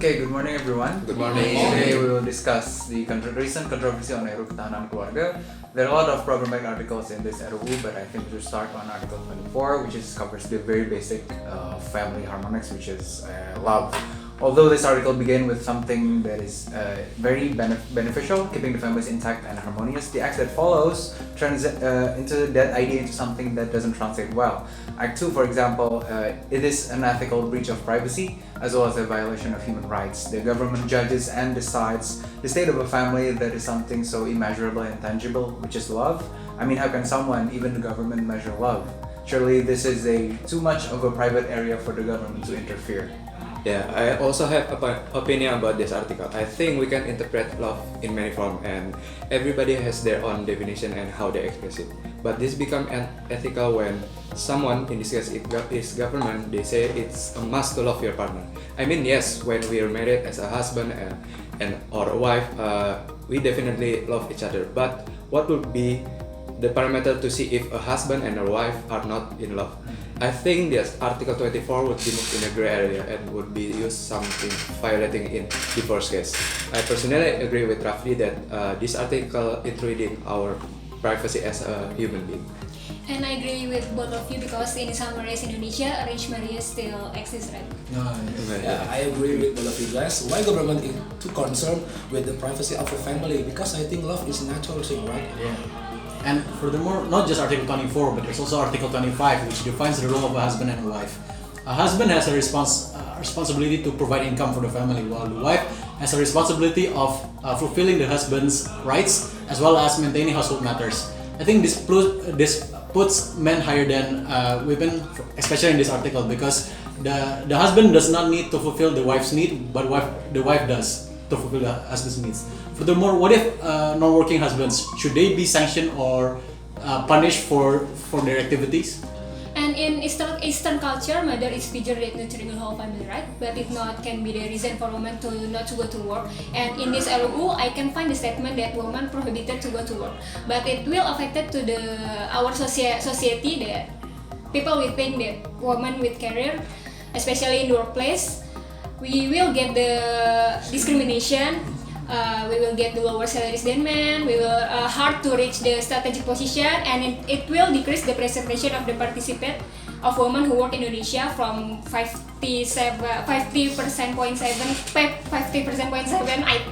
Okay, good morning everyone. Good morning. Today we will discuss the recent controversy on RUU Ketahanan Keluarga. There are a lot of problematic articles in this RUU, but I think we should start on Article 24, which covers the very basic family harmonics, which is love. Although this article began with something that is very beneficial, keeping the families intact and harmonious, the act that follows turns into that idea into something that doesn't translate well. Act 2, for example, it is an ethical breach of privacy as well as a violation of human rights. The government judges and decides the state of a family that is something so immeasurable and tangible, which is love. I mean, how can someone, even the government, measure love? Surely this is too much of a private area for the government to interfere. Yeah, I also have an opinion about this article. I think we can interpret love in many forms, and everybody has their own definition and how they express it. But this becomes ethical when someone, in this case it is government, they say it's a must to love your partner. I mean, yes, when we are married as a husband and or a wife, we definitely love each other. But what would be the parameter to see if a husband and a wife are not in love? I think this Article 24 would be moved in a gray area and would be used something violating in divorce case. I personally agree with Rafli that this article intruding our privacy as a human being. And I agree with both of you because in some areas in Indonesia, arranged marriage still exists, right? Yeah, I agree with both of you guys. Why government is too concerned with the privacy of a family? Because I think love is a natural thing, right? Yeah. And furthermore, not just Article 24, but there's also Article 25, which defines the role of a husband and a wife. A husband has a responsibility to provide income for the family, while the wife has a responsibility of fulfilling the husband's rights as well as maintaining household matters. I think this puts men higher than women, especially in this article, because the husband does not need to fulfill the wife's need, but the wife does to fulfill the husband's needs. Furthermore, what if non-working husbands, should they be sanctioned or punished for their activities? And in Eastern culture, mother is bigger than nurturing the whole family, right? But if not, can be the reason for women to not to go to work. And in this RUU, I can find the statement that women prohibited to go to work, but it will affect to our society that people will think that women with career, especially in the workplace, we will get the discrimination. We will get the lower salaries than men. We will hard to reach the strategic position, and it will decrease the participation of the participant of women who work in Indonesia from 50%.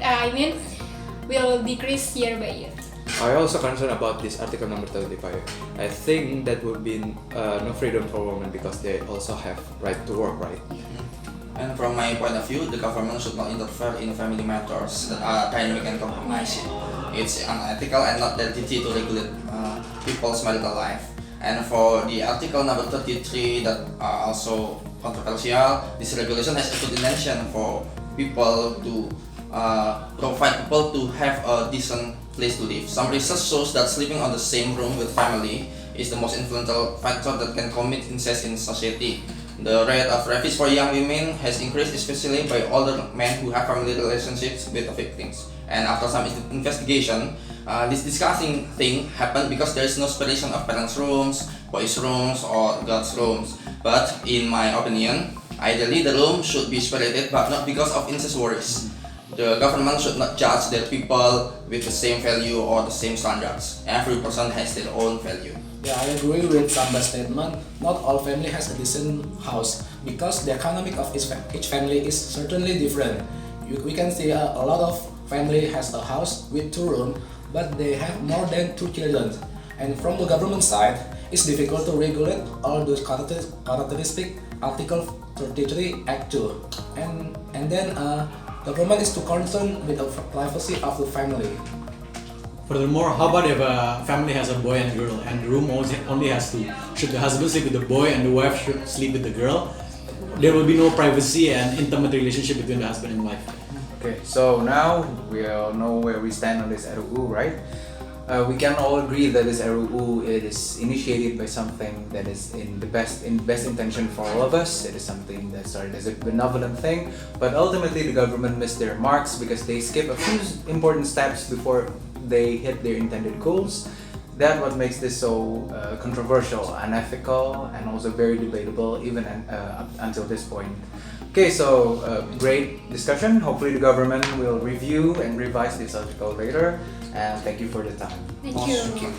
I mean, will decrease year by year. I also concerned about this article number 35. I think that would be no freedom for women because they also have right to work, right? And from my point of view, the government should not interfere in family matters that are dynamic and compromising. It's unethical and not their duty to regulate people's marital life. And for the article number 33 that are also controversial, this regulation has a good intention for people to provide people to have a decent place to live. Some research shows that sleeping on the same room with family is the most influential factor that can commit incest in society. The rate of rapes for young women has increased, especially by older men who have family relationships with the victims. And after some investigation, this disgusting thing happened because there is no separation of parents' rooms, boys' rooms, or girls' rooms. But in my opinion, ideally the room should be separated, but not because of incest worries. The government should not judge their people with the same value or the same standards. Every person has their own value. Yeah, I agree with Samba's statement. Not all family has a decent house because the economic of each family is certainly different. We can see a lot of family has a house with 2 rooms, but they have more than 2 children. And from the government side, it's difficult to regulate all those characteristics. Article 33 Act 2. And then government is too concerned with the privacy of the family. Furthermore, how about if a family has a boy and a girl and the room only has 2? Should the husband sleep with the boy and the wife should sleep with the girl? There will be no privacy and intimate relationship between the husband and wife. Okay, so now we all know where we stand on this RUU, right? We can all agree that this RUU is initiated by something that is in best intention for all of us. It is something that started as a benevolent thing, but ultimately the government missed their marks because they skip a few important steps before they hit their intended goals. That's what makes this so controversial, unethical, and also very debatable even until this point. Okay, so great discussion. Hopefully the government will review and revise this article later. And thank you for the time. Thank Most you. secure.